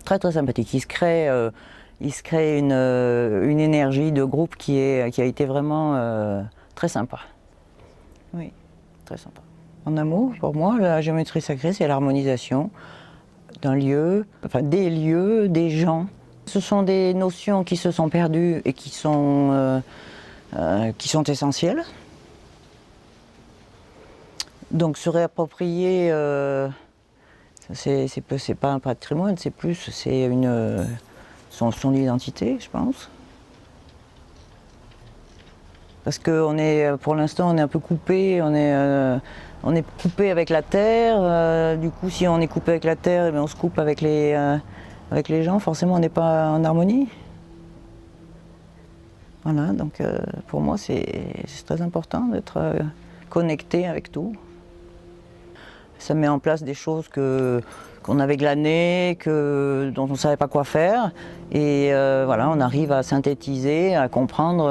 très très sympathique. Il se crée une énergie de groupe qui a été vraiment très sympa. Oui, très sympa. En amour, pour moi, la géométrie sacrée, c'est l'harmonisation d'un lieu, enfin des lieux, des gens. Ce sont des notions qui se sont perdues et qui sont essentielles. Donc se réapproprier, c'est pas un patrimoine, c'est son identité, je pense. Parce que pour l'instant, on est un peu coupé, on est coupé avec la terre. Du coup, si on est coupé avec la terre, on se coupe avec les gens. Forcément, on n'est pas en harmonie. Voilà, donc pour moi, c'est très important d'être connecté avec tout. Ça met en place des choses qu'on avait glanées, dont on ne savait pas quoi faire. Et voilà, on arrive à synthétiser, à comprendre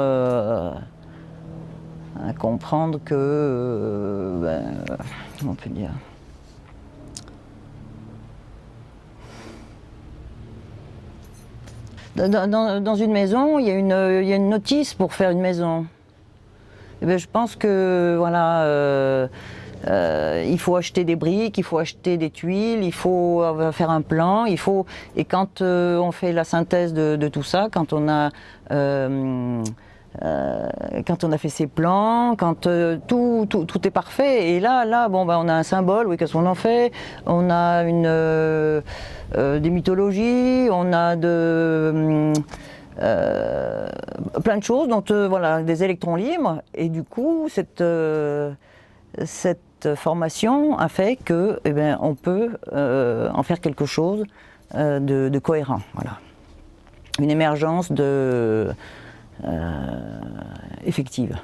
que, comment on peut dire, dans une maison, il y a une notice pour faire une maison. Et bien, je pense que voilà, il faut acheter des briques, il faut acheter des tuiles, il faut faire un plan, et quand on fait la synthèse de tout ça, quand on a fait ses plans, quand tout est parfait, et là bon, on a un symbole, oui, qu'est-ce qu'on en fait? On a des mythologies, on a plein de choses, donc voilà, des électrons libres, et du coup, cette formation a fait que, on peut en faire quelque chose de cohérent, voilà. Une émergence effective.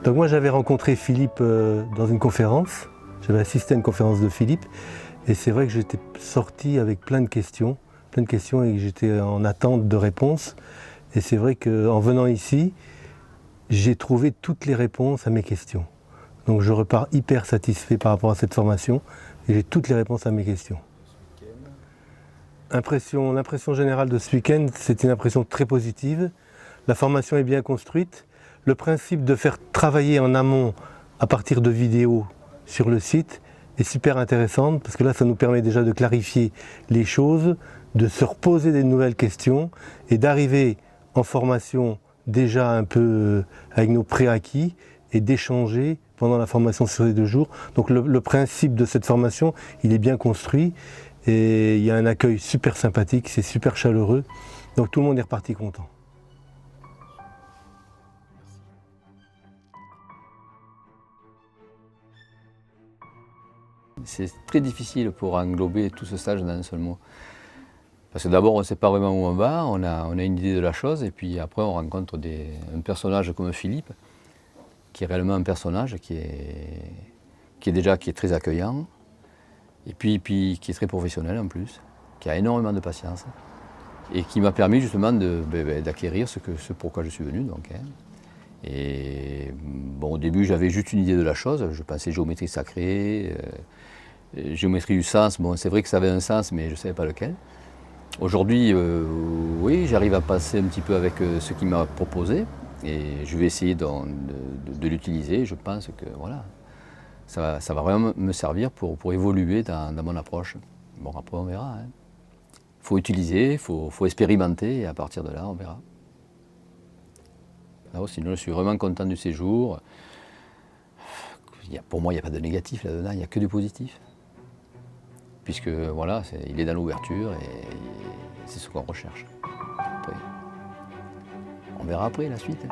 Donc moi j'avais rencontré Philippe dans une conférence, j'avais assisté à une conférence de Philippe, et c'est vrai que j'étais sorti avec plein de questions et que j'étais en attente de réponses. Et c'est vrai qu'en venant ici, j'ai trouvé toutes les réponses à mes questions. Donc je repars hyper satisfait par rapport à cette formation, et j'ai toutes les réponses à mes questions. L'impression générale de ce week-end, c'est une impression très positive. La formation est bien construite. Le principe de faire travailler en amont à partir de vidéos sur le site est super intéressant, parce que là, ça nous permet déjà de clarifier les choses, de se reposer des nouvelles questions et d'arriver en formation déjà un peu avec nos préacquis et d'échanger pendant la formation sur les 2 jours. Donc le principe de cette formation, il est bien construit et il y a un accueil super sympathique, c'est super chaleureux. Donc tout le monde est reparti content. C'est très difficile pour englober tout ce stage dans un seul mot. Parce que d'abord, on ne sait pas vraiment où on va, on a une idée de la chose, et puis après, on rencontre un personnage comme Philippe, qui est réellement un personnage qui est très accueillant, et puis qui est très professionnel en plus, qui a énormément de patience, et qui m'a permis justement d'acquérir ce pourquoi je suis venu. Donc, hein. Et bon, au début, j'avais juste une idée de la chose, je pensais géométrie sacrée, géométrie du sens. Bon, c'est vrai que ça avait un sens, mais je ne savais pas lequel. Aujourd'hui, oui, j'arrive à passer un petit peu avec ce qu'il m'a proposé, et je vais essayer de l'utiliser. Je pense que voilà, ça va vraiment me servir pour évoluer dans mon approche. Bon, après, on verra. Il faut utiliser, il faut expérimenter, et à partir de là, on verra. Alors, sinon, je suis vraiment content du séjour. Pour moi, il n'y a pas de négatif là-dedans, il n'y a que du positif. Puisque voilà, il est dans l'ouverture et c'est ce qu'on recherche. Après, on verra après la suite.